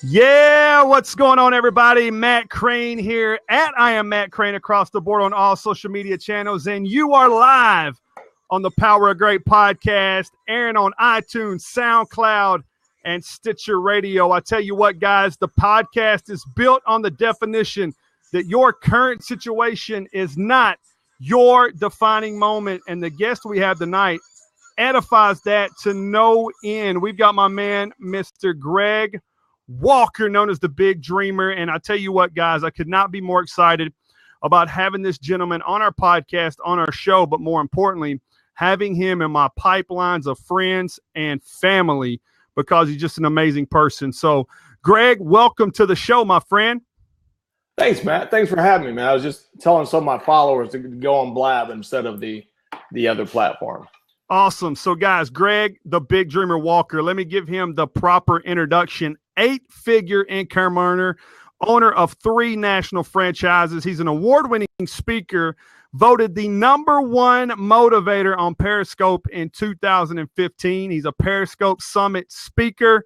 Yeah, what's going on, everybody? Matt Crane here at I Am Matt Crane across the board on all social media channels, and you are live on the Power of Great podcast, airing on iTunes, SoundCloud, and Stitcher Radio. I tell you what, guys, the podcast is built on the definition that your current situation is not your defining moment, and the guest we have tonight edifies that to no end. We've got my man, Mr. Greg Walker, known as the Big Dreamer. And I tell you what, guys, I could not be more excited about having this gentleman on our podcast, on our show, but more importantly, having him in my pipelines of friends and family because he's just an amazing person. So, Greg, welcome to the show, my friend. Thanks, Matt. Thanks for having me, man. I was just telling some of my followers to go on Blab instead of the other platform. Awesome. So, guys, Greg, the Big Dreamer Walker, let me give him the proper introduction. 8-figure income earner, owner of 3 national franchises. He's an award-winning speaker, voted the #1 motivator on Periscope in 2015. He's a Periscope Summit speaker.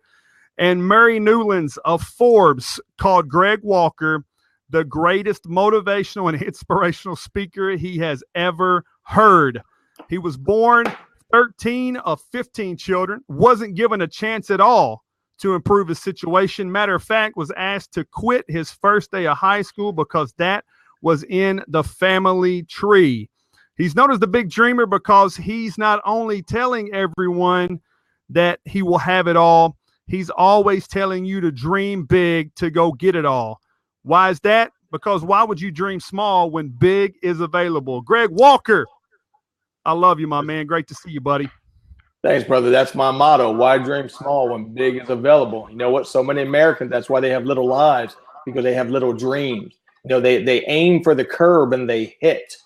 And Murray Newlands of Forbes called Greg Walker the greatest motivational and inspirational speaker he has ever heard. He was born 13 of 15 children, wasn't given a chance at all to improve his situation. Matter of fact, was asked to quit his first day of high school because that was in the family tree. He's known as the Big Dreamer because he's not only telling everyone that he will have it all, he's always telling you to dream big to go get it all. Why is that? Because why would you dream small when big is available? Greg Walker, I love you, my man. Great to see you, buddy. Thanks, brother. That's my motto. Why dream small when big is available? You know what? So many Americans, that's why they have little lives, because they have little dreams. You know, they aim for the curb and they hit.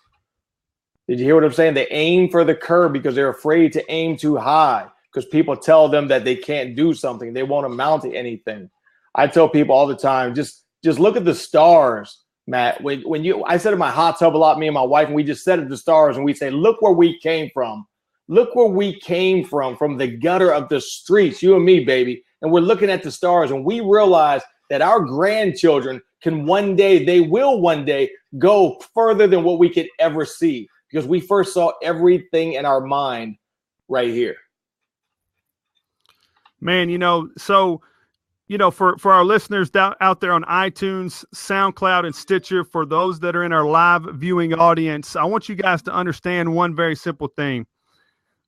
Did you hear what I'm saying? They aim for the curb because they're afraid to aim too high because people tell them that they can't do something. They won't amount to anything. I tell people all the time, just look at the stars, Matt. I sit in my hot tub a lot, me and my wife, and we just sit at the stars and we say, look where we came from. Look where we came from the gutter of the streets, you and me, baby. And we're looking at the stars and we realize that our grandchildren they will one day go further than what we could ever see because we first saw everything in our mind right here. Man, for our listeners out there on iTunes, SoundCloud, and Stitcher, for those that are in our live viewing audience, I want you guys to understand one very simple thing.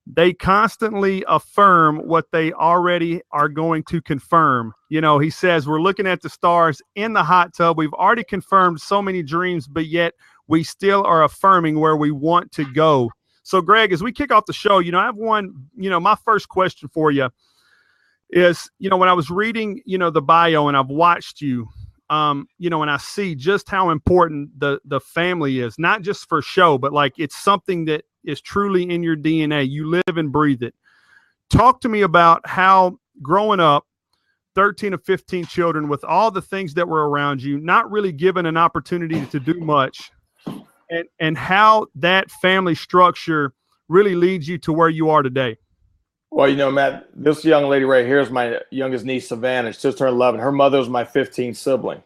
They constantly affirm what they already are going to confirm. He says, we're looking at the stars in the hot tub. We've already confirmed so many dreams, but yet we still are affirming where we want to go. So, Greg, as we kick off the show, I have one, my first question for you is, when I was reading, the bio and I've watched you, and I see just how important the family is, not just for show, but like it's something that is truly in your DNA. You live and breathe it. Talk to me about how growing up, 13 of 15 children with all the things that were around you, not really given an opportunity to do much, and how that family structure really leads you to where you are today. Well, Matt, this young lady right here is my youngest niece, Savannah. She just turned 11. Her mother was my 15th sibling,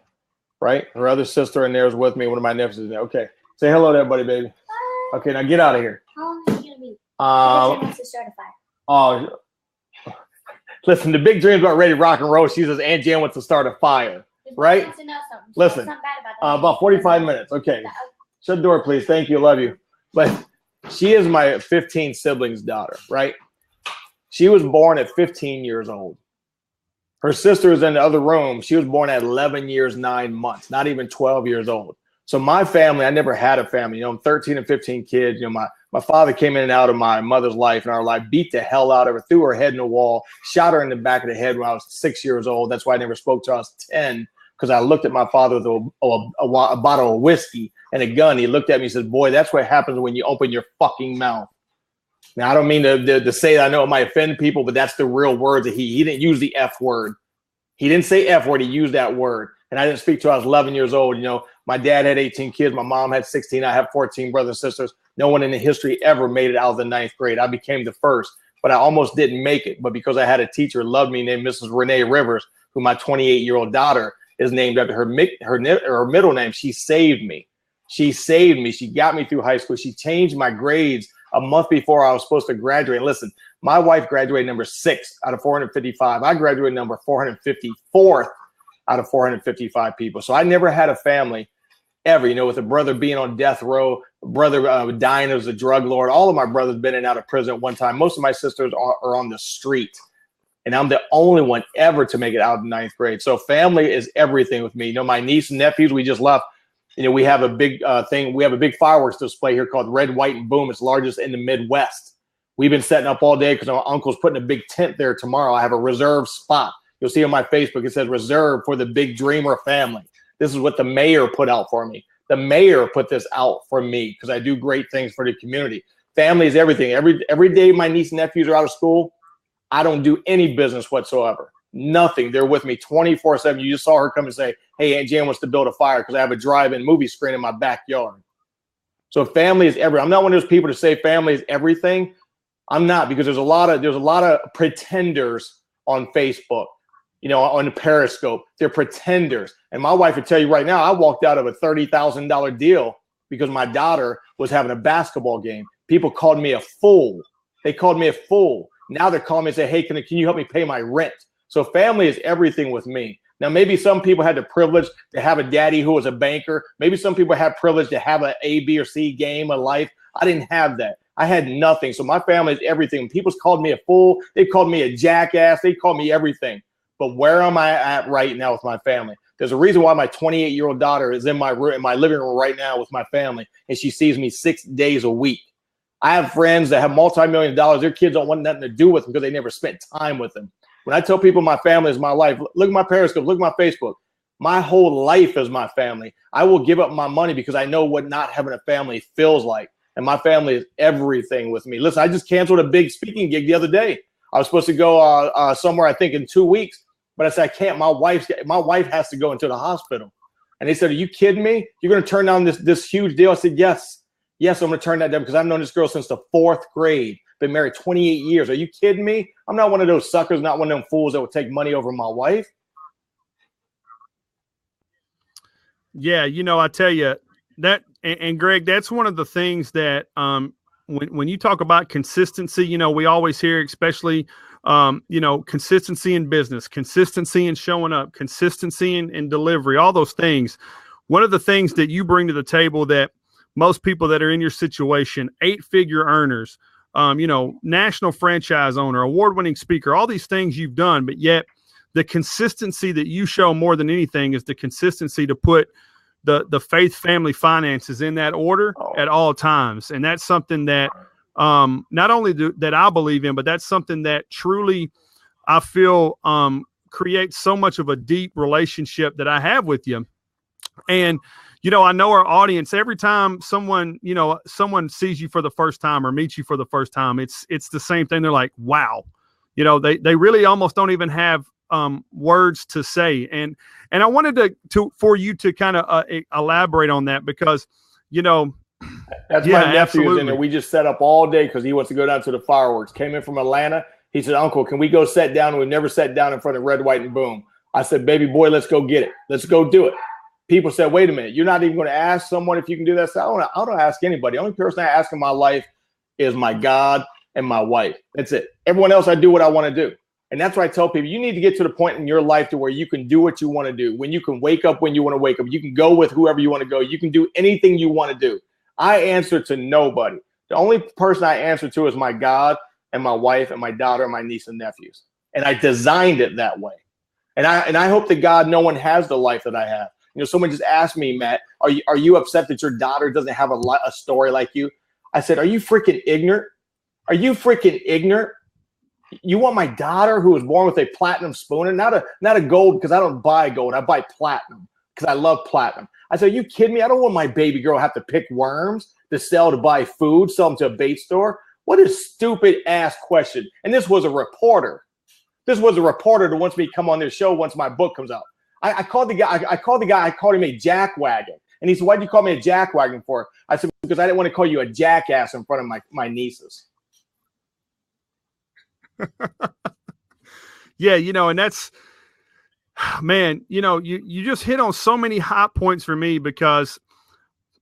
right? Her other sister in there is with me. One of my nephews is there. Okay. Say hello to everybody, baby. Okay, now get out of here. How long is it going to be? Wants to start a fire. Oh, listen, the Big Dream's about ready to rock and roll. She says Aunt Jan wants to start a fire, right? Wants to know something. Listen, bad about, about 45 minutes. Okay. Shut the door, please. Thank you. Love you. But she is my 15 siblings' daughter, right? She was born at 15 years old. Her sister is in the other room. She was born at 11 years, 9 months, not even 12 years old. So my family, I never had a family. I'm 13 and 15 kids. My father came in and out of my mother's life and our life, beat the hell out of her, threw her head in the wall, shot her in the back of the head when I was 6 years old. That's why I never spoke to her. I was 10 because I looked at my father with a bottle of whiskey and a gun. He looked at me and said, boy, that's what happens when you open your fucking mouth. Now, I don't mean to say that. I know it might offend people, but that's the real words that he didn't use the F word. He didn't say F word. He used that word. And I didn't speak till I was 11 years old. My dad had 18 kids. My mom had 16. I have 14 brothers and sisters. No one in the history ever made it out of the 9th grade. I became the first, but I almost didn't make it. But because I had a teacher who loved me named Mrs. Renee Rivers, who my 28-year-old daughter is named after her middle name. She saved me. She saved me. She got me through high school. She changed my grades a month before I was supposed to graduate. And listen, my wife graduated number 6 out of 455. I graduated number 454th out of 455 people. So I never had a family ever, you know, with a brother being on death row, brother dying as a drug lord. All of my brothers been in and out of prison at one time. Most of my sisters are on the street. And I'm the only one ever to make it out of 9th grade. So family is everything with me. You know, my niece and nephews, we just left. You know, we have a big thing. We have a big fireworks display here called Red, White, and Boom. It's largest in the Midwest. We've been setting up all day because our uncle's putting a big tent there tomorrow. I have a reserved spot. You'll see on my Facebook, it says reserved for the Big Dreamer family. This is what the mayor put out for me. The mayor put this out for me because I do great things for the community. Family is everything. Every day my niece and nephews are out of school, I don't do any business whatsoever. Nothing. They're with me 24/7. You just saw her come and say, hey, Aunt Jan wants to build a fire because I have a drive-in movie screen in my backyard. So family is everything. I'm not one of those people to say family is everything. I'm not, because there's a lot of pretenders on Facebook, you know, on the Periscope. They're pretenders. And my wife would tell you right now, I walked out of a $30,000 deal because my daughter was having a basketball game. People called me a fool. They called me a fool. Now they're calling me and say, hey, can you help me pay my rent? So family is everything with me. Now, maybe some people had the privilege to have a daddy who was a banker. Maybe some people had privilege to have an A, B, or C game of life. I didn't have that. I had nothing. So my family is everything. People's called me a fool. They called me a jackass. They called me everything. But where am I at right now with my family? There's a reason why my 28-year-old daughter is in my living room right now with my family, and she sees me 6 days a week. I have friends that have multi-million dollars. Their kids don't want nothing to do with them because they never spent time with them. When I tell people my family is my life, look at my Periscope, look at my Facebook. My whole life is my family. I will give up my money because I know what not having a family feels like. And my family is everything with me. Listen, I just canceled a big speaking gig the other day. I was supposed to go somewhere, I think, in 2 weeks. But I said, I can't. My wife has to go into the hospital. And they said, are you kidding me? You're going to turn down this huge deal? I said, yes. Yes, I'm going to turn that down because I've known this girl since the 4th grade. Been married 28 years. Are you kidding me? I'm not one of those suckers, not one of them fools that would take money over my wife. Yeah, you know, I tell you that, and Greg, that's one of the things that when you talk about consistency, you know, we always hear, especially, you know, consistency in business, consistency in showing up, consistency in delivery, all those things. One of the things that you bring to the table that most people that are in your situation, 8-figure earners, you know, national franchise owner, award-winning speaker, all these things you've done, but yet the consistency that you show more than anything is the consistency to put the faith, family, finances in that order at all times. And that's something that not only that I believe in, but that's something that truly I feel creates so much of a deep relationship that I have with you. And you know, I know our audience, every time someone sees you for the first time or meets you for the first time, it's the same thing. They're like, wow, you know, they really almost don't even have words to say. And I wanted for you to kind of elaborate on that because, you know, that's my nephew in there. We just set up all day because he wants to go down to the fireworks. Came in from Atlanta. He said, Uncle, can we go sit down? We've never sat down in front of Red, White, and Boom. I said, baby boy, let's go get it. Let's go do it. People said, wait a minute, you're not even going to ask someone if you can do that? So I don't ask anybody. The only person I ask in my life is my God and my wife. That's it. Everyone else, I do what I want to do. And that's why I tell people, you need to get to the point in your life to where you can do what you want to do. When you can wake up when you want to wake up. You can go with whoever you want to go. You can do anything you want to do. I answer to nobody. The only person I answer to is my God and my wife and my daughter and my niece and nephews. And I designed it that way. And I hope to God no one has the life that I have. You know, someone just asked me, Matt, are you upset that your daughter doesn't have a story like you? I said, are you freaking ignorant? Are you freaking ignorant? You want my daughter who was born with a platinum spoon and not a gold, because I don't buy gold. I buy platinum because I love platinum. I said, are you kidding me? I don't want my baby girl to have to pick worms to sell to buy food, sell them to a bait store. What a stupid ass question. And this was a reporter. This was a reporter that wants me to come on their show once my book comes out. I called the guy. I called him a jackwagon. And he said, why'd you call me a jackwagon for? I said, because I didn't want to call you a jackass in front of my nieces. Yeah, you know, and that's Man, you just hit on so many high points for me because,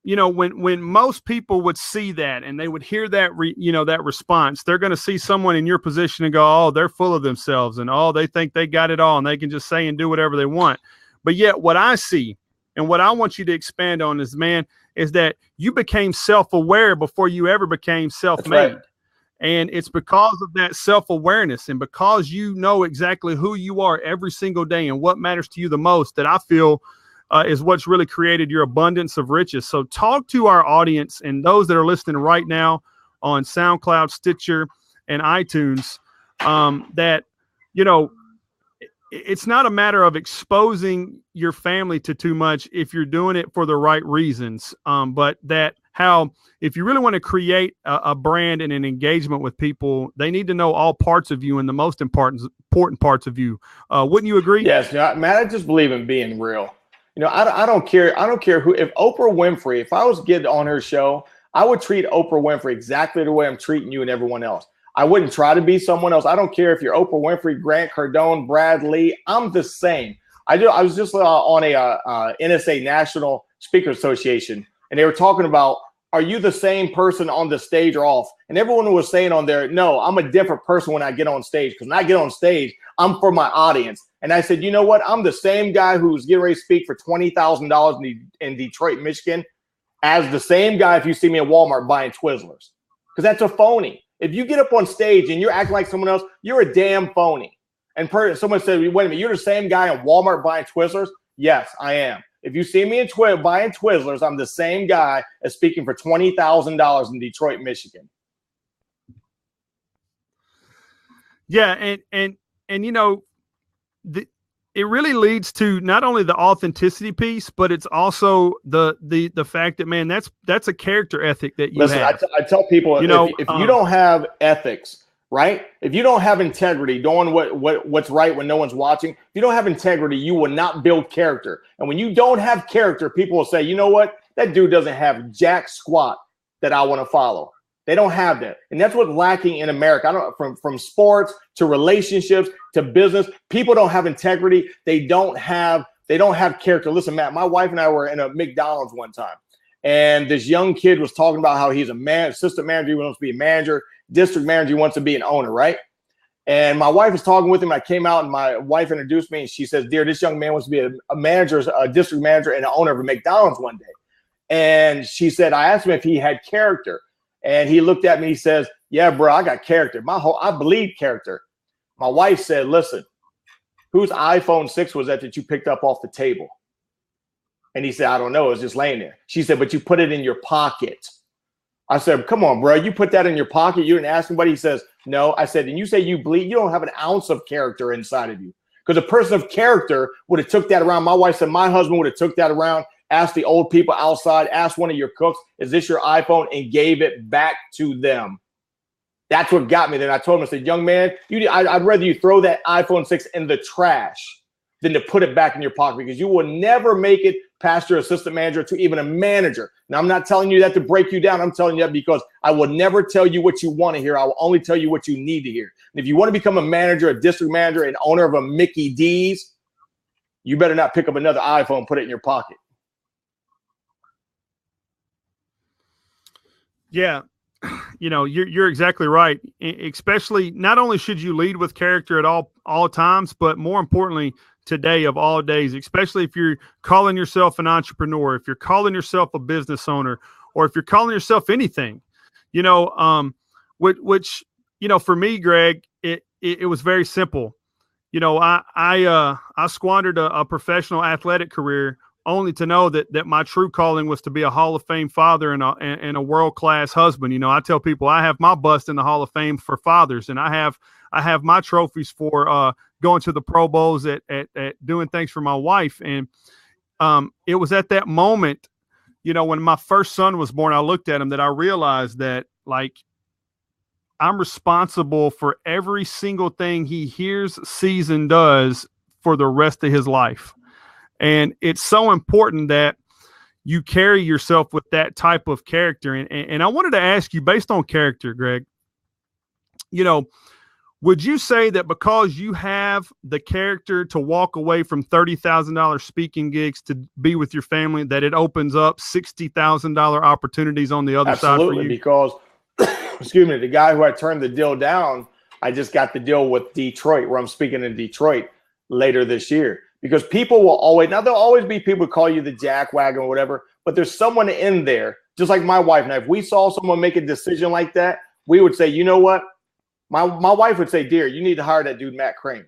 when most people would see that and they would hear that, that response, they're going to see someone in your position and go, oh, they're full of themselves and oh, they think they got it all and they can just say and do whatever they want. But yet what I see and what I want you to expand on is, man, is that you became self-aware before you ever became self-made. That's right. And it's because of that self-awareness and because you know exactly who you are every single day and what matters to you the most that I feel is what's really created your abundance of riches. So talk to our audience and those that are listening right now on SoundCloud, Stitcher, and iTunes that, it's not a matter of exposing your family to too much if you're doing it for the right reasons, but that how if you really want to create a brand and an engagement with people, they need to know all parts of you and the most important parts of you. Wouldn't you agree? Yes, Matt, I just believe in being real. I don't care. I don't care who. If Oprah Winfrey, if I was getting on her show, I would treat Oprah Winfrey exactly the way I'm treating you and everyone else. I wouldn't try to be someone else. I don't care if you're Oprah Winfrey, Grant Cardone, Brad Lee. I'm the same. I was just on a NSA National Speaker Association, and they were talking about, are you the same person on the stage or off? And everyone was saying on there, no, I'm a different person when I get on stage, because when I get on stage, I'm for my audience. And I said, you know what? I'm the same guy who's getting ready to speak for $20,000 in Detroit, Michigan, as the same guy if you see me at Walmart buying Twizzlers, because that's a phony. If you get up on stage and you're acting like someone else, you're a damn phony. And someone said, wait a minute, you're the same guy in Walmart buying Twizzlers? Yes, I am. If you see me buying Twizzlers, I'm the same guy as speaking for $20,000 in Detroit, Michigan. Yeah, and it really leads to not only the authenticity piece, but it's also the fact that, man, that's a character ethic that you have. I tell people, if you don't have ethics, right? If you don't have integrity, doing what's right when no one's watching, if you don't have integrity, you will not build character. And when you don't have character, people will say, you know what? That dude doesn't have jack squat that I want to follow. They don't have that. And that's what's lacking in America. From sports to relationships to business, people don't have integrity. They don't have character. Listen, Matt, my wife and I were in a McDonald's one time, and this young kid was talking about how he's assistant manager, he wants to be a manager, district manager, he wants to be an owner, right? And my wife was talking with him. I came out and my wife introduced me, and she says, dear, this young man wants to be a manager, a district manager and an owner of a McDonald's one day. And she said, I asked him if he had character. And he looked at me, he says, yeah, bro, I got character. I believe character. My wife said, listen, whose iPhone 6 was that you picked up off the table? And he said, I don't know. It was just laying there. She said, but you put it in your pocket. I said, come on, bro. You put that in your pocket? You didn't ask anybody? He says, no. I said, and you say you bleed? You don't have an ounce of character inside of you. Because a person of character would have took that around. My wife said my husband would have took that around, asked the old people outside, asked one of your cooks, is this your iPhone? And gave it back to them. That's what got me there. And I told him, I said, young man, I'd rather you throw that iPhone 6 in the trash than to put it back in your pocket, because you will never make it past your assistant manager to even a manager. Now, I'm not telling you that to break you down. I'm telling you that because I will never tell you what you want to hear. I will only tell you what you need to hear. And if you want to become a manager, a district manager, and owner of a Mickey D's, you better not pick up another iPhone and put it in your pocket. Yeah. You're exactly right. Especially, not only should you lead with character at all times, but more importantly, today of all days, especially if you're calling yourself an entrepreneur, if you're calling yourself a business owner, or if you're calling yourself anything, which for me, Greg, it was very simple. I squandered a professional athletic career only to know that my true calling was to be a Hall of Fame father and a world-class husband. I tell people I have my bust in the Hall of Fame for fathers, and I have my trophies for going to the Pro Bowls at doing things for my wife. And it was at that moment, when my first son was born, I looked at him that I realized that, like, I'm responsible for every single thing he hears, sees, and does for the rest of his life. And it's so important that you carry yourself with that type of character. And I wanted to ask you, based on character, Greg, Would you say that because you have the character to walk away from $30,000 speaking gigs to be with your family, that it opens up $60,000 opportunities on the other side for you? Because, excuse me, the guy who I turned the deal down, I just got the deal with Detroit, where I'm speaking in Detroit later this year. Because people will always, now there'll always be people who call you the jackwagon or whatever, but there's someone in there, just like my wife. Now, if we saw someone make a decision like that, we would say, you know what? My wife would say, dear, you need to hire that dude, Matt Crane,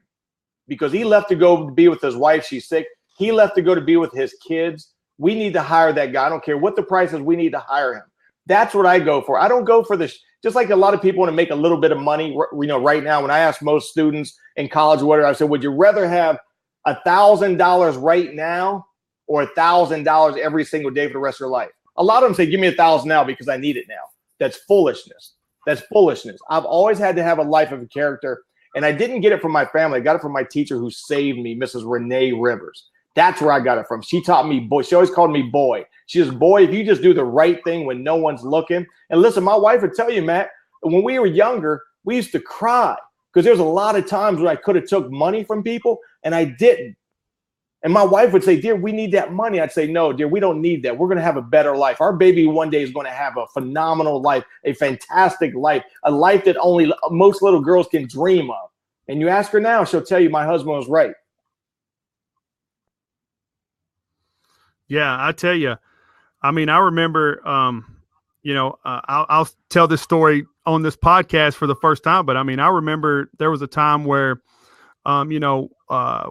because he left to go be with his wife. She's sick. He left to go to be with his kids. We need to hire that guy. I don't care what the price is. We need to hire him. That's what I go for. I don't go for this. Just like a lot of people want to make a little bit of money, you know, right now, when I ask most students in college, whatever, I said, would you rather have $1,000 right now or $1,000 every single day for the rest of your life? A lot of them say, give me $1,000 now because I need it now. That's foolishness. That's foolishness. I've always had to have a life of a character, and I didn't get it from my family. I got it from my teacher who saved me, Mrs. Renee Rivers. That's where I got it from. She taught me, boy. She always called me boy. She says, boy, if you just do the right thing when no one's looking. And listen, my wife would tell you, Matt, when we were younger, we used to cry because there's a lot of times when I could have took money from people and I didn't. And my wife would say, dear, we need that money. I'd say, no, dear, we don't need that. We're going to have a better life. Our baby one day is going to have a phenomenal life, a fantastic life, a life that only most little girls can dream of. And you ask her now, she'll tell you my husband was right. Yeah, I tell you, I mean, I remember, you know, I'll tell this story on this podcast for the first time, but I mean, I remember there was a time where, you know,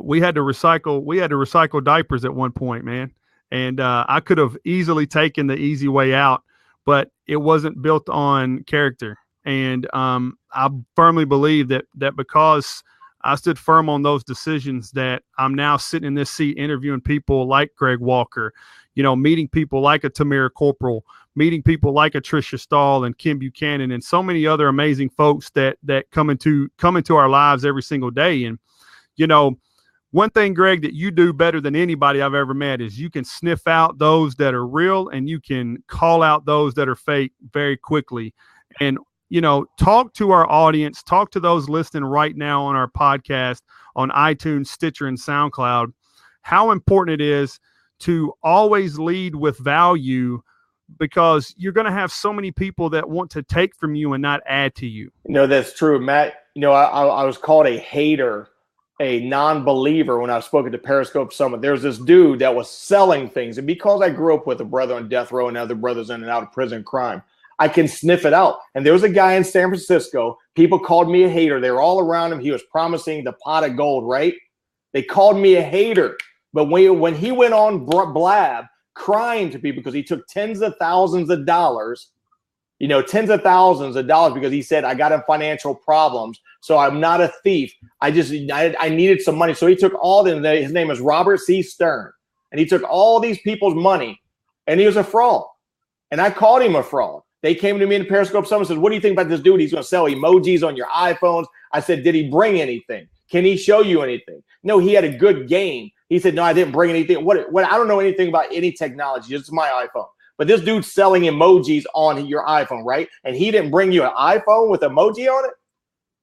we had to recycle diapers at one point, man. And I could have easily taken the easy way out, but it wasn't built on character. And I firmly believe that because I stood firm on those decisions, that I'm now sitting in this seat interviewing people like Greg Walker, you know, meeting people like a Tamara Corporal, meeting people like a Tricia Stahl and Kim Buchanan and so many other amazing folks that come into our lives every single day. And, you know, one thing, Greg, that you do better than anybody I've ever met is you can sniff out those that are real and you can call out those that are fake very quickly. And, you know, talk to our audience, talk to those listening right now on our podcast on iTunes, Stitcher, and SoundCloud, how important it is to always lead with value, because you're going to have so many people that want to take from you and not add to you. No, that's true, Matt. You know, I was called a hater, a non-believer when I spoke at the Periscope Summit. There's this dude that was selling things. And because I grew up with a brother on death row and other brothers in and out of prison crime, I can sniff it out. And there was a guy in San Francisco. People called me a hater. They were all around him. He was promising the pot of gold, right? They called me a hater. But when he went on blab crying to people because he took tens of thousands of dollars, you know, tens of thousands of dollars because he said, I got in financial problems, so I'm not a thief. I needed some money. So he took all of them. His name is Robert C. Stern. And he took all these people's money, and he was a fraud. And I called him a fraud. They came to me in the Periscope Summit and said, what do you think about this dude? He's going to sell emojis on your iPhones. I said, did he bring anything? Can he show you anything? No, he had a good game. He said, no, I didn't bring anything. What? I don't know anything about any technology. It's my iPhone. But this dude's selling emojis on your iPhone, right? And he didn't bring you an iPhone with emoji on it?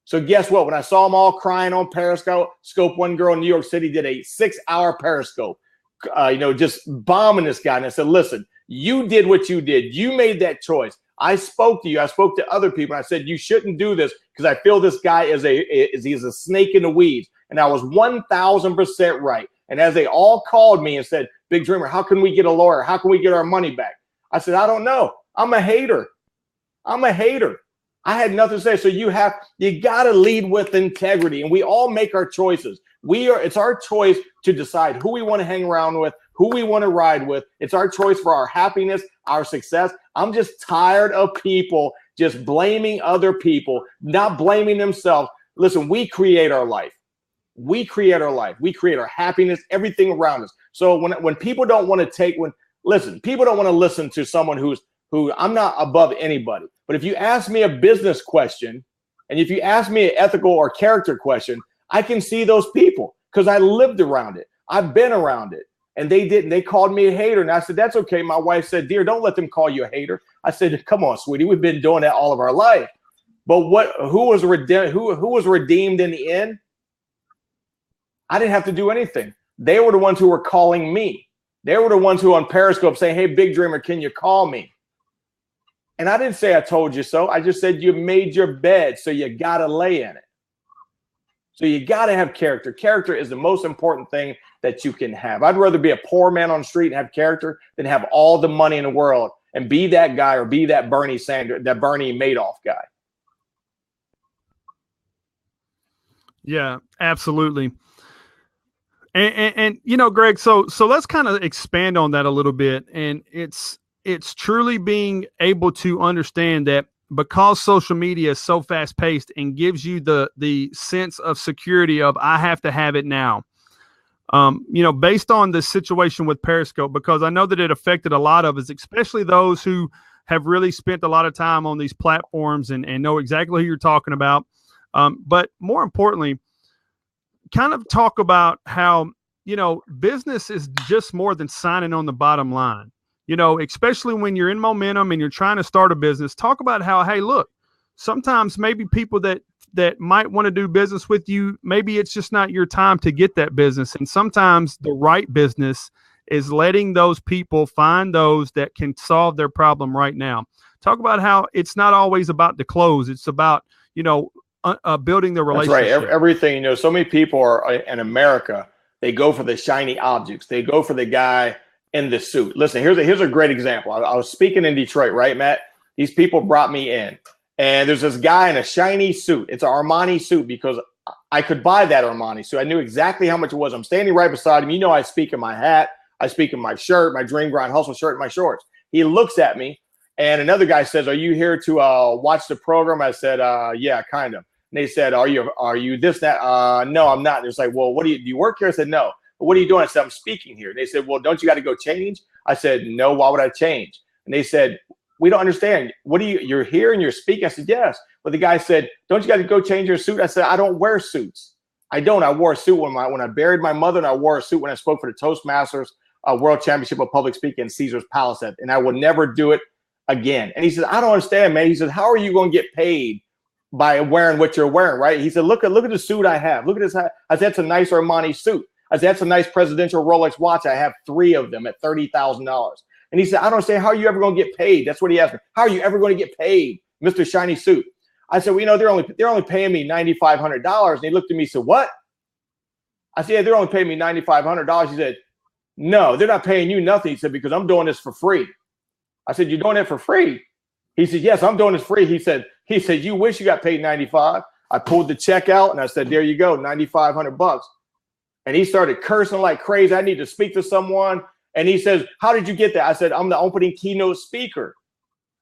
So guess what? When I saw them all crying on Periscope, one girl in New York City did a 6-hour Periscope, you know, just bombing this guy. And I said, listen, you did what you did. You made that choice. I spoke to you. I spoke to other people. And I said, you shouldn't do this because I feel this guy is a snake in the weeds. And I was 1,000% right. And as they all called me and said, Big Dreamer, how can we get a lawyer? How can we get our money back? I said, I don't know. I'm a hater. I'm a hater. I had nothing to say. So you got to lead with integrity. And we all make our choices. It's our choice to decide who we want to hang around with, who we want to ride with. It's our choice for our happiness, our success. I'm just tired of people just blaming other people, not blaming themselves. Listen, we create our life. We create our life. We create our happiness, everything around us. So when people don't want to people don't want to listen to someone who I'm not above anybody. But if you ask me a business question, and if you ask me an ethical or character question, I can see those people because I lived around it. I've been around it. And they didn't. They called me a hater. And I said, that's okay. My wife said, dear, don't let them call you a hater. I said, come on, sweetie. We've been doing that all of our life. But who was redeemed? Who was redeemed in the end? I didn't have to do anything. They were the ones who were calling me. They were the ones who on Periscope saying, "Hey, Big Dreamer, can you call me?" And I didn't say I told you so. I just said you made your bed, so you got to lay in it. So you got to have character. Character is the most important thing that you can have. I'd rather be a poor man on the street and have character than have all the money in the world and be that guy or be that Bernie Madoff guy. Yeah, absolutely. And you know, Greg, so let's kind of expand on that a little bit. And it's truly being able to understand that because social media is so fast paced and gives you the sense of security of I have to have it now. You know, based on the situation with Periscope, because I know that it affected a lot of us, especially those who have really spent a lot of time on these platforms and know exactly who you're talking about. But more importantly, kind of talk about how, you know, business is just more than signing on the bottom line. You know, especially when you're in momentum and you're trying to start a business, talk about how, hey, look, sometimes maybe people that might want to do business with you, maybe it's just not your time to get that business. And sometimes the right business is letting those people find those that can solve their problem right now. Talk about how it's not always about the close. It's about, you know, building the relationship. That's right. Everything, you know, so many people are in America, they go for the shiny objects. They go for the guy in the suit. Listen, here's a great example. I was speaking in Detroit, right, Matt? These people brought me in, and there's this guy in a shiny suit. It's an Armani suit because I could buy that Armani suit. I knew exactly how much it was. I'm standing right beside him. You know, I speak in my hat. I speak in my shirt, my Dream Grind Hustle shirt, and my shorts. He looks at me, and another guy says, "Are you here to watch the program?" I said, "Yeah, kind of." And they said, "Are you this, that?" No, I'm not. And it's like, "Well, do you work here?" I said, "No." "What are you doing?" I said, "I'm speaking here." And they said, "Well, don't you got to go change?" I said, "No, why would I change?" And they said, "We don't understand. You're here and you're speaking?" I said, "Yes." But the guy said, "Don't you got to go change your suit?" I said, "I don't wear suits. I don't. I wore a suit when I buried my mother, and I wore a suit when I spoke for the Toastmasters World Championship of Public Speaking in Caesar's Palace, and I will never do it again." And he said, "I don't understand, man." He said, "How are you going to get paid by wearing what you're wearing?" Right? He said, look at the suit I have. Look at this. I said, "That's a nice Armani suit." I said, "That's a nice presidential Rolex watch. I have 3 of them at $30,000. And he said, "I don't understand. How are you ever going to get paid?" That's what he asked me. "How are you ever going to get paid, Mr. Shiny Suit?" I said, "Well, you know, they're only paying me $9,500. And he looked at me and said, "What?" I said, "Yeah, they're only paying me $9,500. He said, "No, they're not paying you nothing." He said, "Because I'm doing this for free." I said, "You're doing it for free?" He said, "Yes, I'm doing this free." He said, "You wish you got paid 95." I pulled the check out and I said, "There you go, $9,500. And he started cursing like crazy. "I need to speak to someone." And he says, "How did you get that?" I said, "I'm the opening keynote speaker."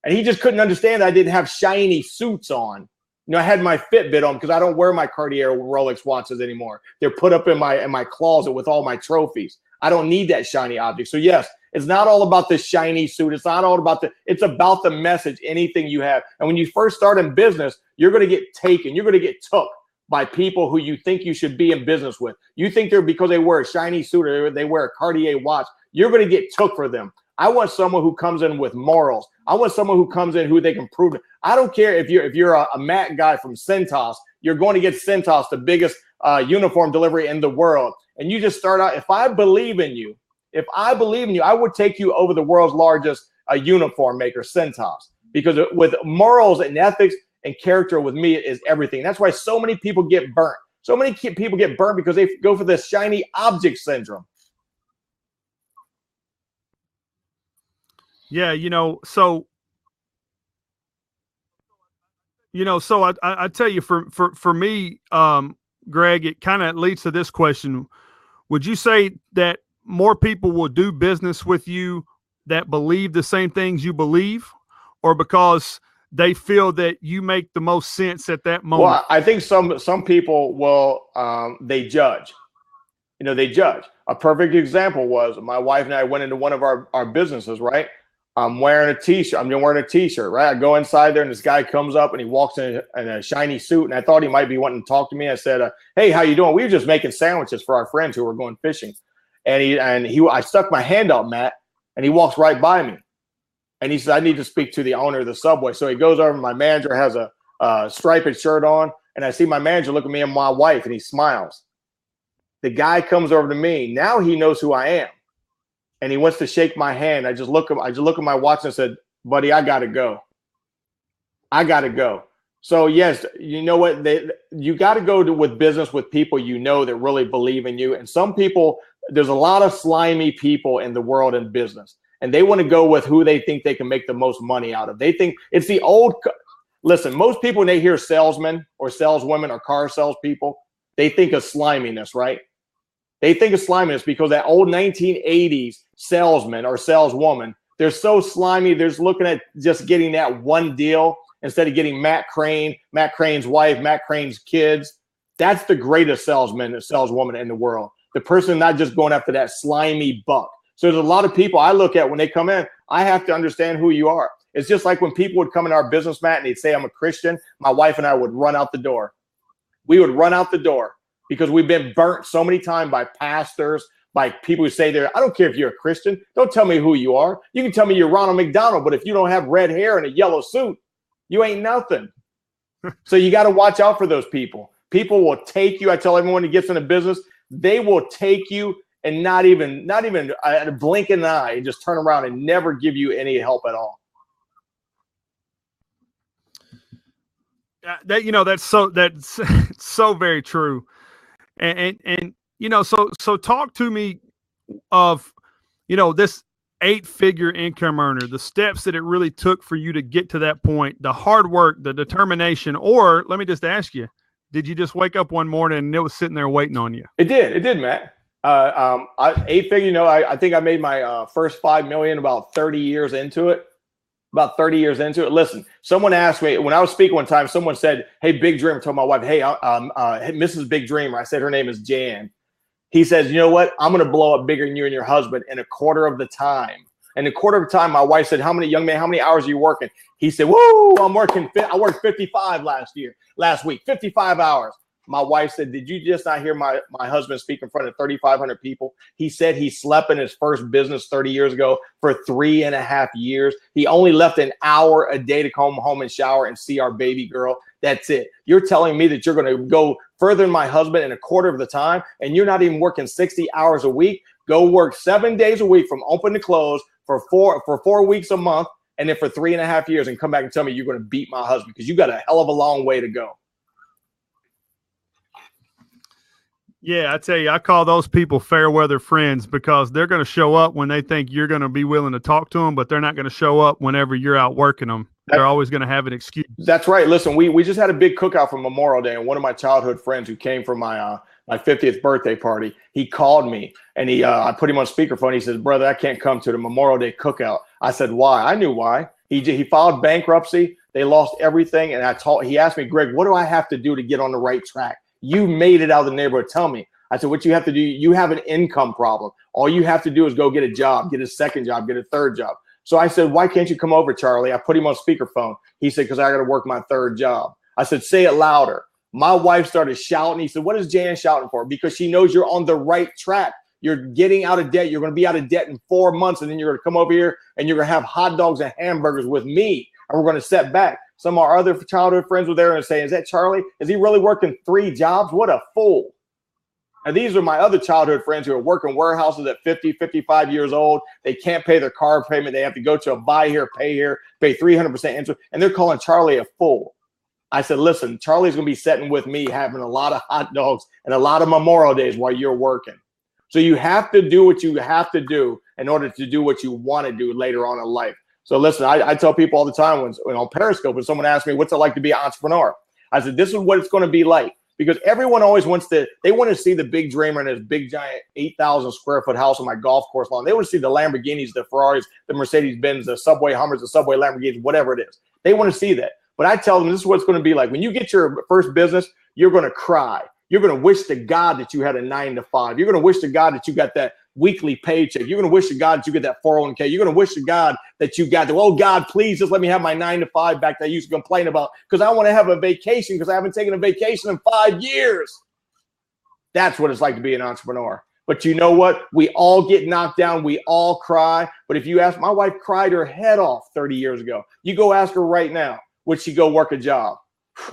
And he just couldn't understand that I didn't have shiny suits on. You know, I had my Fitbit on because I don't wear my Cartier Rolex watches anymore. They're put up in my closet with all my trophies. I don't need that shiny object. So yes, it's not all about the shiny suit. It's not all about it's about the message, anything you have. And when you first start in business, you're going to get taken. You're going to get took by people who you think you should be in business with. You think they're because they wear a shiny suit or they wear a Cartier watch, you're going to get took for them. I want someone who comes in with morals. I want someone who comes in who they can prove it. I don't care if you're a Matt guy from Centos, you're going to get Centos, the biggest uniform delivery in the world. And you just start out, if I believe in you, I would take you over the world's largest uniform maker, Centos, because with morals and ethics and character with me is everything. That's why so many people get burnt. So many people get burnt because they go for this shiny object syndrome. Yeah, so I tell you, for me, Greg, it kind of leads to this question. Would you say that more people will do business with you that believe the same things you believe, or because they feel that you make the most sense at that moment? Well, I think some people will, they judge. You know, they judge. A perfect example was my wife and I went into one of our businesses, right? I'm wearing a t-shirt, right? I go inside there and this guy comes up and he walks in a shiny suit. And I thought he might be wanting to talk to me. I said, "Hey, how you doing?" We were just making sandwiches for our friends who were going fishing. I stuck my hand out, Matt, and he walks right by me. And he said, "I need to speak to the owner of the Subway." So he goes over, my manager has a striped shirt on, and I see my manager look at me and my wife, and he smiles. The guy comes over to me. Now he knows who I am, and he wants to shake my hand. I just look at my watch and said, "Buddy, I gotta go. I gotta go." So yes, you know what? You got to go with business with people you know that really believe in you. And some people, there's a lot of slimy people in the world in business, and they want to go with who they think they can make the most money out of. They think it's the old. Listen, most people when they hear salesmen or saleswomen or car salespeople, they think of sliminess, right? They think of sliminess because that old 1980s salesman or saleswoman, they're so slimy. They're looking at just getting that one deal. Instead of getting Matt Crane, Matt Crane's wife, Matt Crane's kids. That's the greatest salesman and saleswoman in the world. The person not just going after that slimy buck. So there's a lot of people I look at when they come in, I have to understand who you are. It's just like when people would come in our business, Matt, and they'd say, I'm a Christian, my wife and I would run out the door. We would run out the door because we've been burnt so many times by pastors, by people who say I don't care if you're a Christian. Don't tell me who you are. You can tell me you're Ronald McDonald, but if you don't have red hair and a yellow suit, you ain't nothing. So you got to watch out for those people. People will take you. I tell everyone who gets into business, they will take you and not even a blink of an eye and just turn around and never give you any help at all. That's so very true. And so talk to me of, this 8-figure income earner, the steps that it really took for you to get to that point, the hard work, the determination, or let me just ask you, did you just wake up one morning and it was sitting there waiting on you? It did, Matt. 8-figure, I think I made my first $5 million about 30 years into it. Listen, someone asked me when I was speaking one time, someone said, hey, Big Dreamer, told my wife, hey, Mrs. Big Dreamer. I said, her name is Jan. He says, you know what? I'm going to blow up bigger than you and your husband in a quarter of the time. And a quarter of the time, my wife said, how many hours are you working? He said, woo, I worked 55 last week, 55 hours. My wife said, did you just not hear my husband speak in front of 3,500 people? He said he slept in his first business 30 years ago for 3.5 years. He only left an hour a day to come home and shower and see our baby girl. That's it. You're telling me that you're going to go further than my husband in a quarter of the time, and you're not even working 60 hours a week? Go work 7 days a week from open to close for 4 weeks a month, and then for 3.5 years, and come back and tell me you're going to beat my husband, because you got a hell of a long way to go. Yeah, I tell you, I call those people Fairweather friends, because they're going to show up when they think you're going to be willing to talk to them, but they're not going to show up whenever you're out working them. They're always going to have an excuse. That's right. Listen, we just had a big cookout for Memorial Day, and one of my childhood friends who came for my 50th birthday party, he called me, and I put him on speakerphone. He says, brother, I can't come to the Memorial Day cookout. I said, why? I knew why. He filed bankruptcy. They lost everything, and he asked me, Greg, what do I have to do to get on the right track? You made it out of the neighborhood. Tell me. I said, what you have to do, you have an income problem. All you have to do is go get a job, get a second job, get a third job. So I said, why can't you come over, Charlie? I put him on speakerphone. He said, because I got to work my third job. I said, say it louder. My wife started shouting. He said, what is Jan shouting for? Because she knows you're on the right track. You're getting out of debt. You're going to be out of debt in 4 months, and then you're going to come over here and you're going to have hot dogs and hamburgers with me, and we're going to set back. Some of our other childhood friends were there and saying, is that Charlie? Is he really working 3 jobs? What a fool. And these are my other childhood friends who are working warehouses at 50, 55 years old. They can't pay their car payment. They have to go to a buy here, pay here, pay 300% interest, and they're calling Charlie a fool. I said, listen, Charlie's going to be sitting with me having a lot of hot dogs and a lot of Memorial Days while you're working. So you have to do what you have to do in order to do what you want to do later on in life. So listen, I tell people all the time when on Periscope, when someone asks me, what's it like to be an entrepreneur? I said, this is what it's going to be like. Because everyone always wants to see the big dreamer in his big giant 8,000 square foot house on my golf course lawn. They want to see the Lamborghinis, the Ferraris, the Mercedes-Benz, the Subway Hummers, the Subway Lamborghinis, whatever it is. They want to see that. But I tell them this is what it's going to be like. When you get your first business, you're going to cry. You're going to wish to God that you had a 9 to 5. You're going to wish to God that you got that weekly paycheck. You're going to wish to God that you get that 401k. You're going to wish to God that you got the, oh God, please just let me have my 9 to 5 back that I used to complain about, because I want to have a vacation, because I haven't taken a vacation in 5 years. That's what it's like to be an entrepreneur. But you know what? We all get knocked down. We all cry. But if you ask, my wife cried her head off 30 years ago. You go ask her right now, would she go work a job?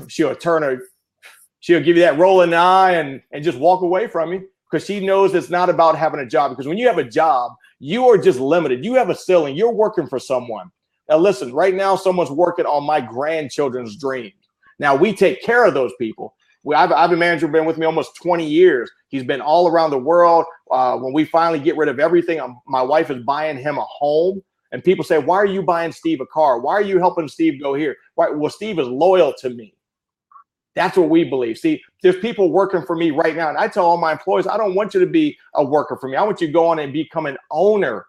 she'll give you that rolling eye and just walk away from you, because she knows it's not about having a job. Because when you have a job, you are just limited. You have a ceiling. You're working for someone. Now, listen, right now, someone's working on my grandchildren's dreams. Now, we take care of those people. I have a manager been with me almost 20 years. He's been all around the world. When we finally get rid of everything, my wife is buying him a home. And people say, why are you buying Steve a car? Why are you helping Steve go here? Why? Well, Steve is loyal to me. That's what we believe. See, there's people working for me right now. And I tell all my employees, I don't want you to be a worker for me. I want you to go on and become an owner.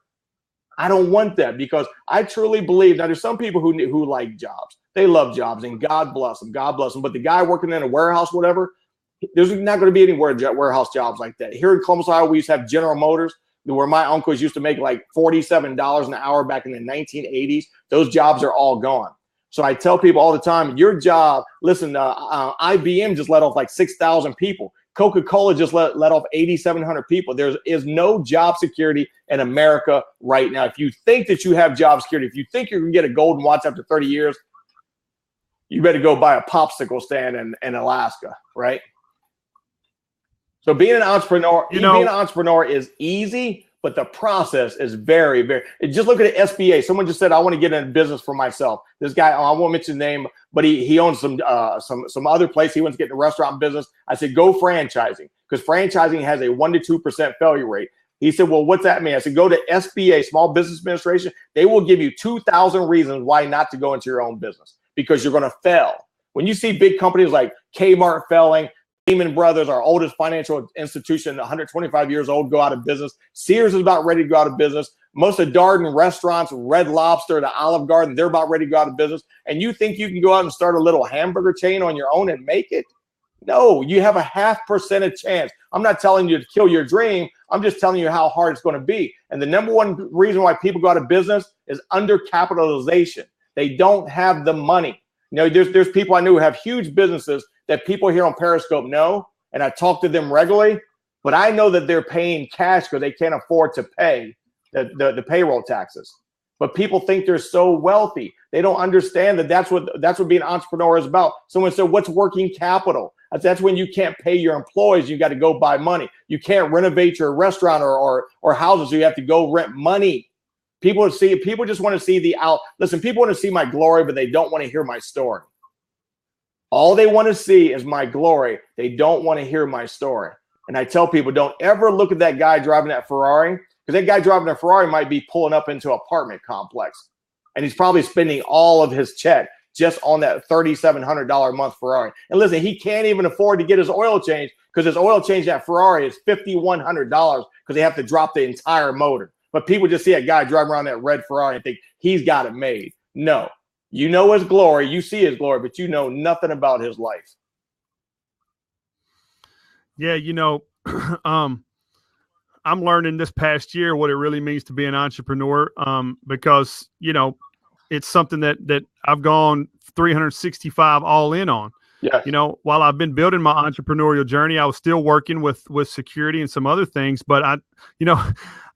I don't want that, because I truly believe, now there's some people who like jobs. They love jobs, and God bless them. God bless them. But the guy working in a warehouse, whatever, there's not going to be any warehouse jobs like that. Here in Columbus, Ohio, we used to have General Motors, where my uncles used to make like $47 an hour back in the 1980s. Those jobs are all gone. So I tell people all the time, your job, listen, IBM just let off like 6,000 people. Coca-Cola just let off 8,700 people. There is no job security in America right now. If you think that you have job security, if you think you're going to get a golden watch after 30 years, you better go buy a popsicle stand in Alaska, right? So being an entrepreneur, being an entrepreneur is easy, but the process is very, very. Just look at the SBA. Someone just said, I want to get in business for myself. This guy, I won't mention his name, but he owns some other place. He wants to get in the restaurant business. I said, go franchising, because franchising has a 1 to 2% failure rate. He said, well, what's that mean? I said, go to SBA, Small Business Administration. They will give you 2,000 reasons why not to go into your own business, because you're going to fail. When you see big companies like Kmart failing, Lehman Brothers, our oldest financial institution, 125 years old, go out of business. Sears is about ready to go out of business. Most of Darden restaurants, Red Lobster, the Olive Garden, they're about ready to go out of business. And you think you can go out and start a little hamburger chain on your own and make it? No, you have a 0.5% chance. I'm not telling you to kill your dream. I'm just telling you how hard it's going to be. And the number one reason why people go out of business is undercapitalization. They don't have the money. You know, there's people I knew who have huge businesses that people here on Periscope know, and I talk to them regularly, but I know that they're paying cash because they can't afford to pay the payroll taxes. But people think they're so wealthy. They don't understand that that's what being an entrepreneur is about. Someone said, what's working capital? That's when you can't pay your employees. You got to go buy money. You can't renovate your restaurant or houses. So you have to go rent money. People just want to see listen, people want to see my glory, but they don't want to hear my story. All they want to see is my glory. They don't want to hear my story. And I tell people, don't ever look at that guy driving that Ferrari, because that guy driving a Ferrari might be pulling up into an apartment complex. And he's probably spending all of his check just on that $3,700 a month Ferrari. And listen, he can't even afford to get his oil changed, because his oil change at Ferrari is $5,100 because they have to drop the entire motor. But people just see a guy driving around that red Ferrari and think he's got it made. No. You know his glory, you see his glory, but you know nothing about his life. Yeah, I'm learning this past year what it really means to be an entrepreneur, because, it's something that I've gone 365 all in on. Yeah. While I've been building my entrepreneurial journey, I was still working with security and some other things. But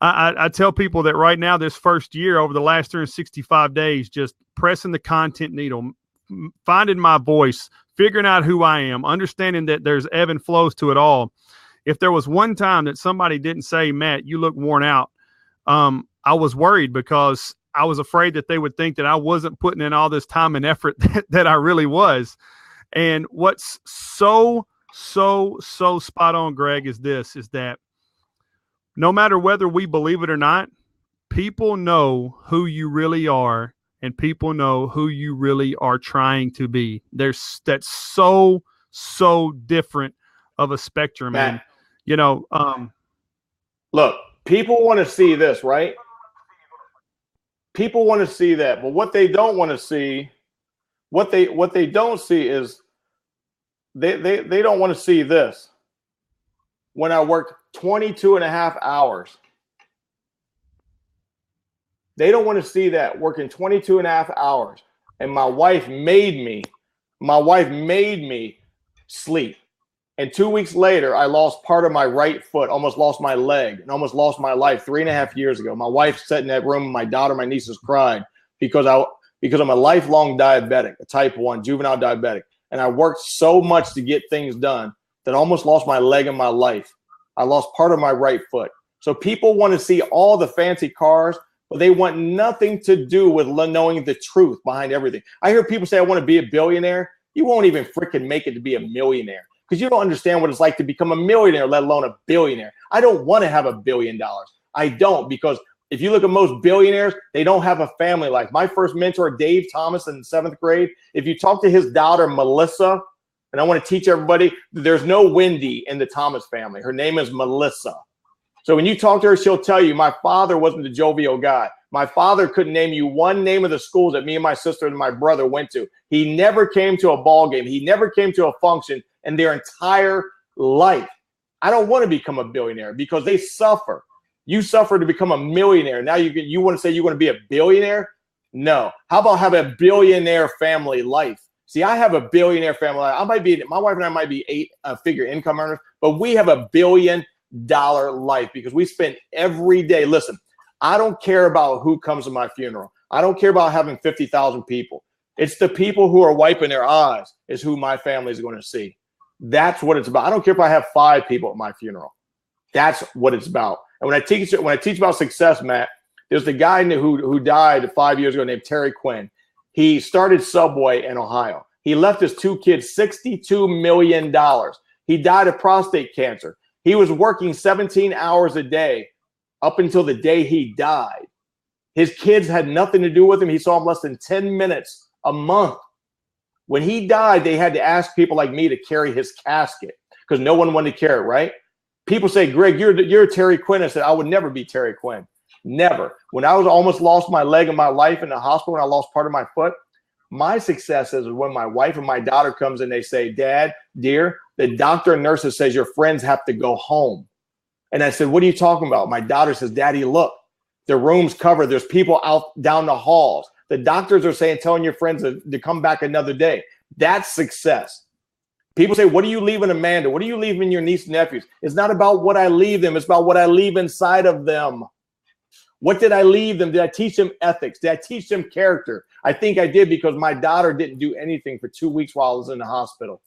I tell people that right now, this first year, over the last 365 days, just pressing the content needle, finding my voice, figuring out who I am, understanding that there's ebb and flows to it all. If there was one time that somebody didn't say, Matt, you look worn out, I was worried, because I was afraid that they would think that I wasn't putting in all this time and effort that I really was. And what's so spot on, Greg, is that no matter whether we believe it or not, people know who you really are, and people know who you really are trying to be. That's so different of a spectrum. Matt, and, look, people want to see this, right? People want to see that, but what they don't want to see, what they don't see is they don't want to see this. When I worked 22 and a half hours, they don't want to see that, working 22 and a half hours. And my wife made me sleep. And 2 weeks later, I lost part of my right foot, almost lost my leg, and almost lost my life 3.5 years ago. My wife sat in that room, my daughter, my nieces cried because I'm a lifelong diabetic, a type 1 juvenile diabetic. and I worked so much to get things done that I almost lost my leg in my life. I lost part of my right foot. So people want to see all the fancy cars, but they want nothing to do with knowing the truth behind everything. I hear people say, I want to be a billionaire. You won't even freaking make it to be a millionaire because you don't understand what it's like to become a millionaire, let alone a billionaire. I don't want to have $1 billion. I don't, because if you look at most billionaires, they don't have a family life. My first mentor, Dave Thomas, in 7th grade, if you talk to his daughter, Melissa, and I want to teach everybody, there's no Wendy in the Thomas family. Her name is Melissa. So when you talk to her, she'll tell you, my father wasn't the jovial guy. My father couldn't name you one name of the schools that me and my sister and my brother went to. He never came to a ball game. He never came to a function in their entire life. I don't want to become a billionaire because they suffer. You suffer to become a millionaire. Now you want to say you want to be a billionaire? No. How about have a billionaire family life? See, I have a billionaire family life. My wife and I might be 8-figure income earners, but we have $1 billion life because we spend every day. Listen, I don't care about who comes to my funeral. I don't care about having 50,000 people. It's the people who are wiping their eyes is who my family is going to see. That's what it's about. I don't care if I have 5 people at my funeral. That's what it's about. And when I teach about success, Matt, there's the guy who died 5 years ago named Terry Quinn. He started Subway in Ohio. He left his 2 kids $62 million. He died of prostate cancer. He was working 17 hours a day up until the day he died. His kids had nothing to do with him. He saw them less than 10 minutes a month. When he died, they had to ask people like me to carry his casket because no one wanted to carry it, right? People say, Greg, you're Terry Quinn. I said, I would never be Terry Quinn. Never. When I was almost lost my leg in my life in the hospital, when I lost part of my foot, my success is when my wife and my daughter comes and they say, Dad, dear, the doctor and nurses says your friends have to go home. And I said, what are you talking about? My daughter says, Daddy, look, the room's covered. There's people out down the halls. The doctors are saying, telling your friends to come back another day. That's success. People say, what are you leaving Amanda? What are you leaving your niece and nephews? It's not about what I leave them. It's about what I leave inside of them. What did I leave them? Did I teach them ethics? Did I teach them character? I think I did because my daughter didn't do anything for 2 weeks while I was in the hospital.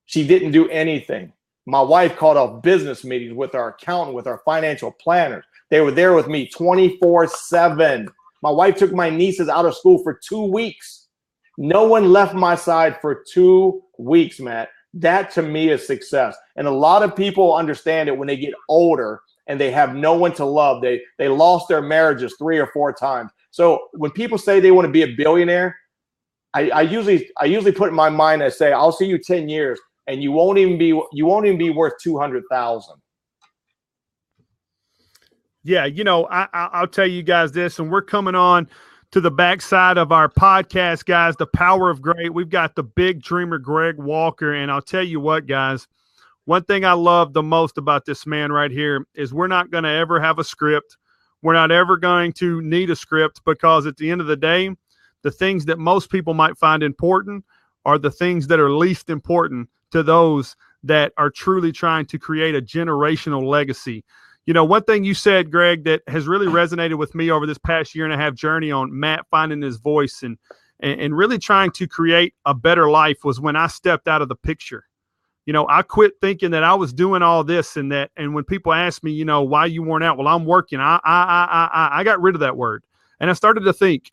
She didn't do anything. My wife called off business meetings with our accountant, with our financial planners. They were there with me 24/7. My wife took my nieces out of school for 2 weeks. No one left my side for 2 weeks, Matt. That to me is success. And a lot of people understand it when they get older and they have no one to love. They lost their marriages 3 or 4 times. So when people say they want to be a billionaire, I usually put in my mind, I say, I'll see you 10 years and you won't even be worth 200,000. Yeah, I'll tell you guys this, and we're coming on to the backside of our podcast, guys, The Power of Great. We've got the big dreamer, Greg Walker, and I'll tell you what, guys, one thing I love the most about this man right here is we're not going to ever have a script. We're not ever going to need a script because at the end of the day, the things that most people might find important are the things that are least important to those that are truly trying to create a generational legacy. One thing you said, Greg, that has really resonated with me over this past 1.5 year journey on Matt finding his voice and really trying to create a better life was when I stepped out of the picture. I quit thinking that I was doing all this and that. And when people ask me, why you worn out? Well, I'm working. I got rid of that word. And I started to think,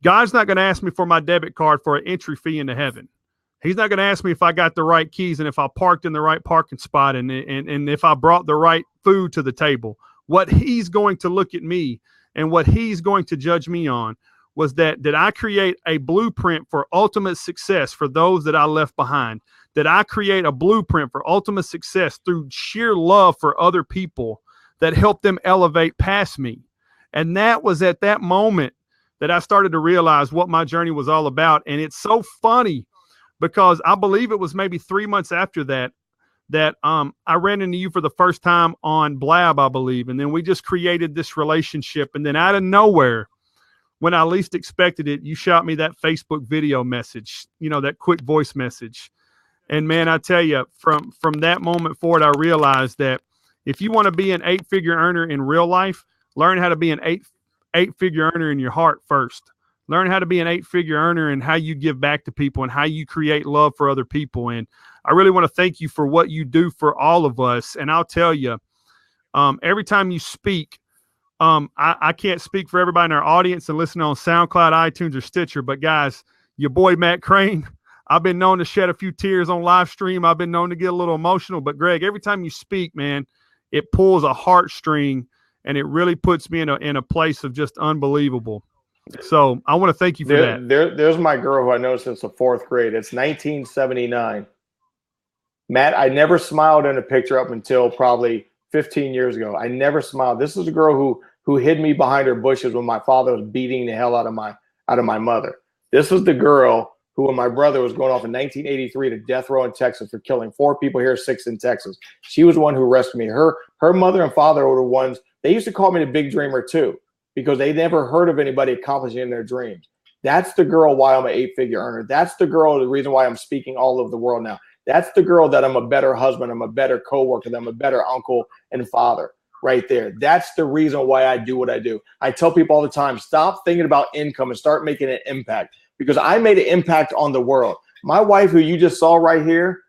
God's not going to ask me for my debit card for an entry fee into heaven. He's not going to ask me if I got the right keys and if I parked in the right parking spot and if I brought the right food to the table. What he's going to look at me and what he's going to judge me on was that did I create a blueprint for ultimate success for those that I left behind? Did I create a blueprint for ultimate success through sheer love for other people that helped them elevate past me? And that was at that moment that I started to realize what my journey was all about. And it's so funny because I believe it was maybe 3 months after that I ran into you for the first time on Blab, I believe. And then we just created this relationship. And then out of nowhere, when I least expected it, you shot me that Facebook video message, that quick voice message. And man, I tell you, from that moment forward, I realized that if you want to be an 8-figure earner in real life, learn how to be an eight-figure earner in your heart first. Learn how to be an 8-figure earner and how you give back to people and how you create love for other people. And I really want to thank you for what you do for all of us. And I'll tell you, every time you speak, I can't speak for everybody in our audience and listening on SoundCloud, iTunes, or Stitcher, but guys, your boy Matt Crane, I've been known to shed a few tears on live stream. I've been known to get a little emotional, but Greg, every time you speak, man, it pulls a heartstring and it really puts me in a place of just unbelievable. So I want to thank you for that. There's my girl who I know since the 4th grade. It's 1979. Matt, I never smiled in a picture up until probably 15 years ago. I never smiled. This is a girl who hid me behind her bushes when my father was beating the hell out of my mother. This was the girl who, when my brother was going off in 1983 to death row in Texas for killing 4 people here, 6 in Texas. She was the one who rescued me. Her mother and father were the ones. They used to call me the big dreamer too, because they never heard of anybody accomplishing their dreams. That's the girl why I'm an 8-figure earner. That's the girl, the reason why I'm speaking all over the world now. That's the girl that I'm a better husband, I'm a better coworker, that I'm a better uncle and father right there. That's the reason why I do what I do. I tell people all the time, stop thinking about income and start making an impact, because I made an impact on the world. My wife, who you just saw right here,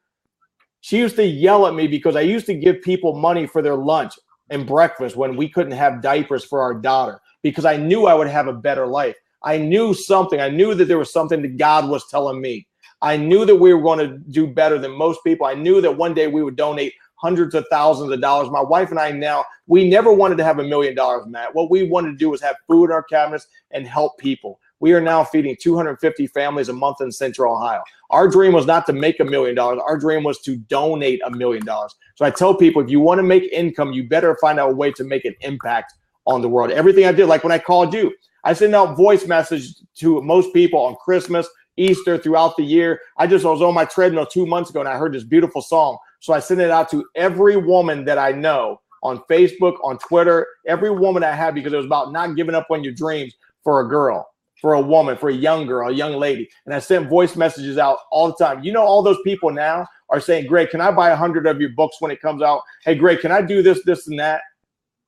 she used to yell at me because I used to give people money for their lunch and breakfast when we couldn't have diapers for our daughter, because I knew I would have a better life. I knew something. I knew that there was something that God was telling me. I knew that we were going to do better than most people. I knew that one day we would donate hundreds of thousands of dollars. My wife and I now, we never wanted to have $1 million, Matt. What we wanted to do was have food in our cabinets and help people. We are now feeding 250 families a month in Central Ohio. Our dream was not to make $1 million. Our dream was to donate $1 million. So I tell people, if you want to make income, you better find out a way to make an impact on the world. Everything I did, like when I called you, I send out voice message to most people on Christmas, Easter, throughout the year. I was on my treadmill 2 months ago and I heard this beautiful song. So I sent it out to every woman that I know on Facebook, on Twitter, every woman I have, because it was about not giving up on your dreams for a girl, for a woman, for a young girl, a young lady. And I sent voice messages out all the time. You know, all those people now are saying, Greg, can I buy 100 of your books when it comes out? Hey, Greg, can I do this, this, and that?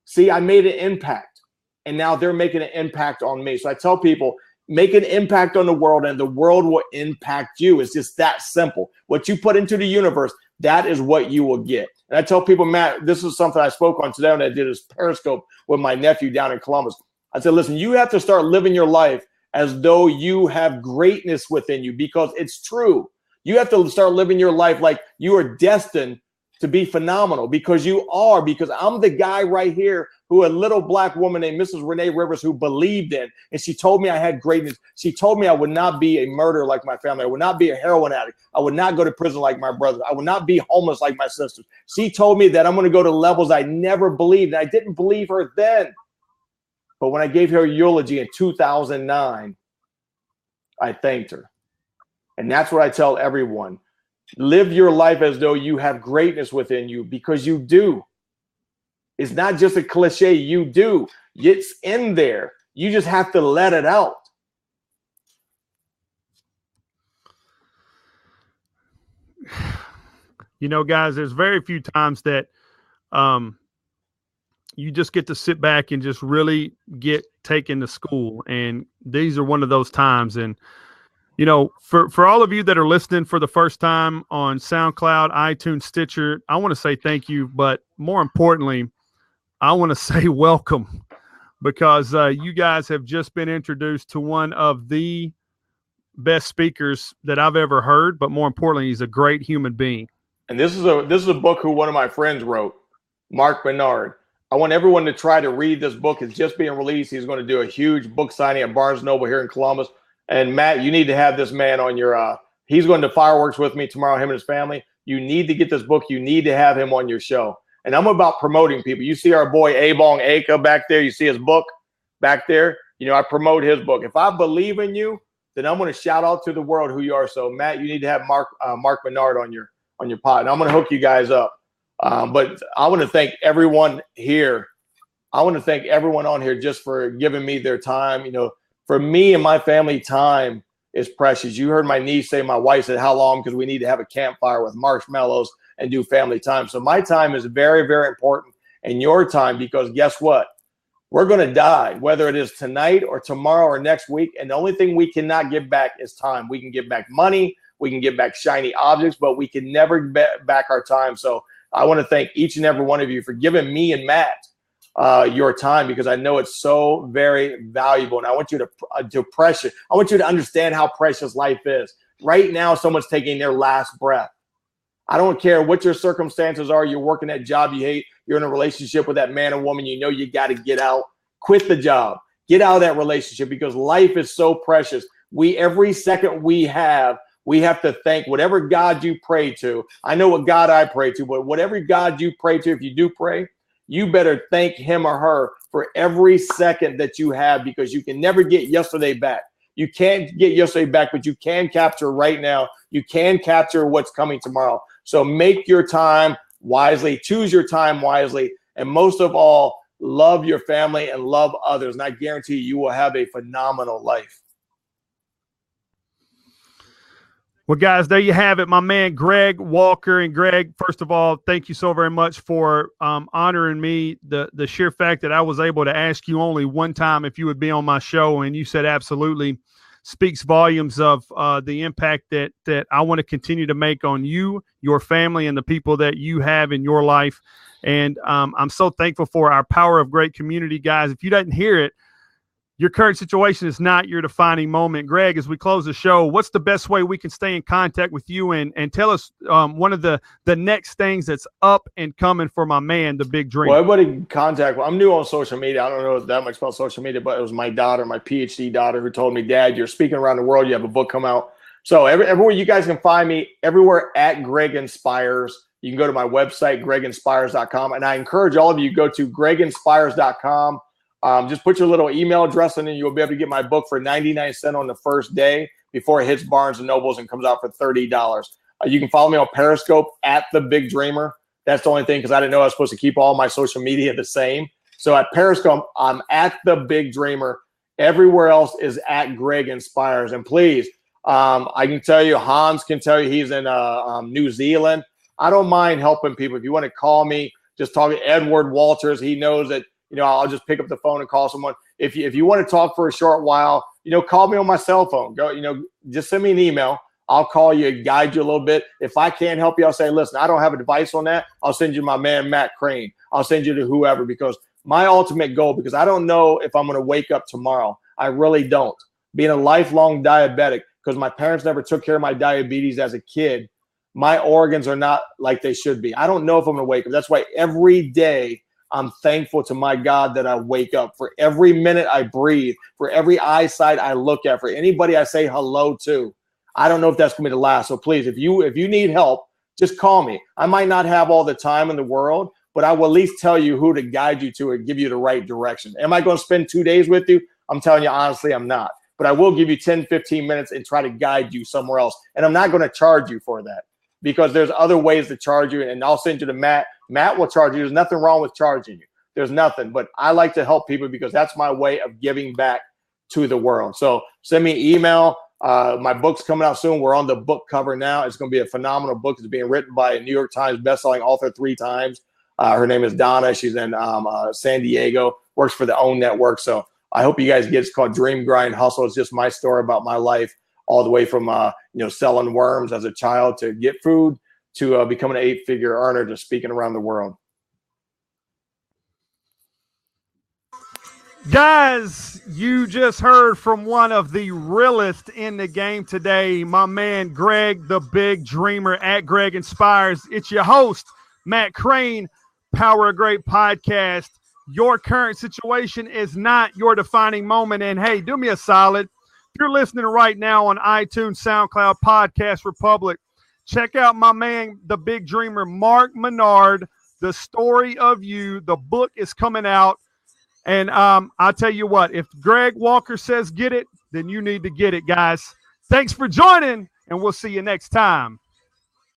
See, I made an impact. And now they're making an impact on me. So I tell people, make an impact on the world and the world will impact you. It's just that simple. What you put into the universe, that is what you will get. And I tell people, Matt, this is something I spoke on today when I did this Periscope with my nephew down in Columbus. I said, listen, you have to start living your life as though you have greatness within you, because it's true. You have to start living your life like you are destined to be phenomenal, because you are, because I'm the guy right here who a little black woman named Mrs. Renee Rivers who believed in, and she told me I had greatness. She told me I would not be a murderer like my family. I would not be a heroin addict. I would not go to prison like my brothers. I would not be homeless like my sisters. She told me that I'm going to go to levels I never believed, and I didn't believe her then. But when I gave her a eulogy in 2009, I thanked her. And that's what I tell everyone. Live your life as though you have greatness within you, because you do. It's not just a cliche. You do. It's in there. You just have to let it out. You know, guys, there's very few times that you just get to sit back and just really get taken to school. And these are one of those times. And you know, for all of you that are listening for the first time on SoundCloud, iTunes, Stitcher, I want to say thank you. But more importantly, I want to say welcome, because you guys have just been introduced to one of the best speakers that I've ever heard. But more importantly, he's a great human being. And this is a book who one of my friends wrote, Mark Bernard. I want everyone to try to read this book. It's just being released. He's going to do a huge book signing at Barnes & Noble here in Columbus. And Matt, you need to have this man on your, he's going to fireworks with me tomorrow, him and his family. You need to get this book. You need to have him on your show. And I'm about promoting people. You see our boy Abong Aka back there. You see his book back there. You know, I promote his book. If I believe in you, then I'm going to shout out to the world who you are. So Matt, you need to have Mark Bernard on your pod. And I'm going to hook you guys up. But I want to thank everyone here. I want to thank everyone on here just for giving me their time. You know, for me and my family, time is precious. You heard my niece say, my wife said, how long? Because we need to have a campfire with marshmallows and do family time. So my time is very, very important, and your time, because guess what? We're going to die, whether it is tonight or tomorrow or next week. And the only thing we cannot get back is time. We can get back money. We can get back shiny objects, but we can never get back our time. So I want to thank each and every one of you for giving me and Matt your time, because I know it's so very valuable. And I want you to precious. I want you to understand how precious life is. Right now, someone's taking their last breath. I don't care what your circumstances are. You're working that job you hate. You're in a relationship with that man or woman. You know you got to get out. Quit the job. Get out of that relationship, because life is so precious. Every second we have to thank whatever God you pray to. I know what God I pray to, but whatever God you pray to, if you do pray, you better thank him or her for every second that you have, because you can never get yesterday back. You can't get yesterday back, but you can capture right now. You can capture what's coming tomorrow. So make your time wisely, choose your time wisely, and most of all, love your family and love others. And I guarantee you will have a phenomenal life. Well, guys, there you have it. My man, Greg Walker. And Greg, first of all, thank you so very much for honoring me. The sheer fact that I was able to ask you only one time if you would be on my show, and you said absolutely, speaks volumes of the impact that I want to continue to make on you, your family, and the people that you have in your life. And I'm so thankful for our Power of Great community, guys. If you didn't hear it, your current situation is not your defining moment. Greg, as we close the show, what's the best way we can stay in contact with you, and tell us one of the next things that's up and coming for my man, the Big Dream? Well, everybody can contact. I'm new on social media. I don't know that much about social media, but it was my daughter, my PhD daughter, who told me, Dad, you're speaking around the world. You have a book come out. So everywhere you guys can find me, everywhere at Greg Inspires. You can go to my website, greginspires.com. And I encourage all of you to go to greginspires.com. Just put your little email address in, and you'll be able to get my book for 99 cents on the first day before it hits Barnes & Nobles and comes out for $30. You can follow me on Periscope at The Big Dreamer. That's the only thing, because I didn't know I was supposed to keep all my social media the same. So at Periscope, I'm at The Big Dreamer. Everywhere else is at Greg Inspires. And please, I can tell you, Hans can tell you he's in New Zealand. I don't mind helping people. If you want to call me, just talk to Edward Walters. He knows that, I'll just pick up the phone and call someone. If you want to talk for a short while, call me on my cell phone. Just send me an email. I'll call you, guide you a little bit. If I can't help you, I'll say, listen, I don't have advice on that. I'll send you my man, Matt Crane. I'll send you to whoever, because my ultimate goal, because I don't know if I'm going to wake up tomorrow. I really don't. Being a lifelong diabetic, because my parents never took care of my diabetes as a kid, my organs are not like they should be. I don't know if I'm going to wake up. That's why every day I'm thankful to my God that I wake up, for every minute I breathe, for every eyesight I look at, for anybody I say hello to. I don't know if that's going to be the last. So please, if you need help, just call me. I might not have all the time in the world, but I will at least tell you who to guide you to and give you the right direction. Am I going to spend 2 days with you? I'm telling you, honestly, I'm not. But I will give you 10, 15 minutes and try to guide you somewhere else. And I'm not going to charge you for that, because there's other ways to charge you. And I'll send you to Matt. Matt will charge you. There's nothing wrong with charging you. There's nothing. But I like to help people, because that's my way of giving back to the world. So send me an email. My book's coming out soon. We're on the book cover now. It's going to be a phenomenal book. It's being written by a New York Times bestselling author 3 times. Her name is Donna. She's in San Diego, works for the OWN Network. So I hope you guys get it. It's called Dream, Grind, Hustle. It's just my story about my life, all the way from selling worms as a child to get food, to becoming an 8-figure earner, to speaking around the world. Guys, you just heard from one of the realest in the game today, my man Greg, the Big Dreamer, at Greg Inspires. It's your host, Matt Crane, Power of Great Podcast. Your current situation is not your defining moment. And hey, do me a solid. If you're listening right now on iTunes, SoundCloud, Podcast Republic, check out my man, the Big Dreamer, Mark Menard, The Story of You. The book is coming out. And I'll tell you what, if Greg Walker says get it, then you need to get it, guys. Thanks for joining, and we'll see you next time.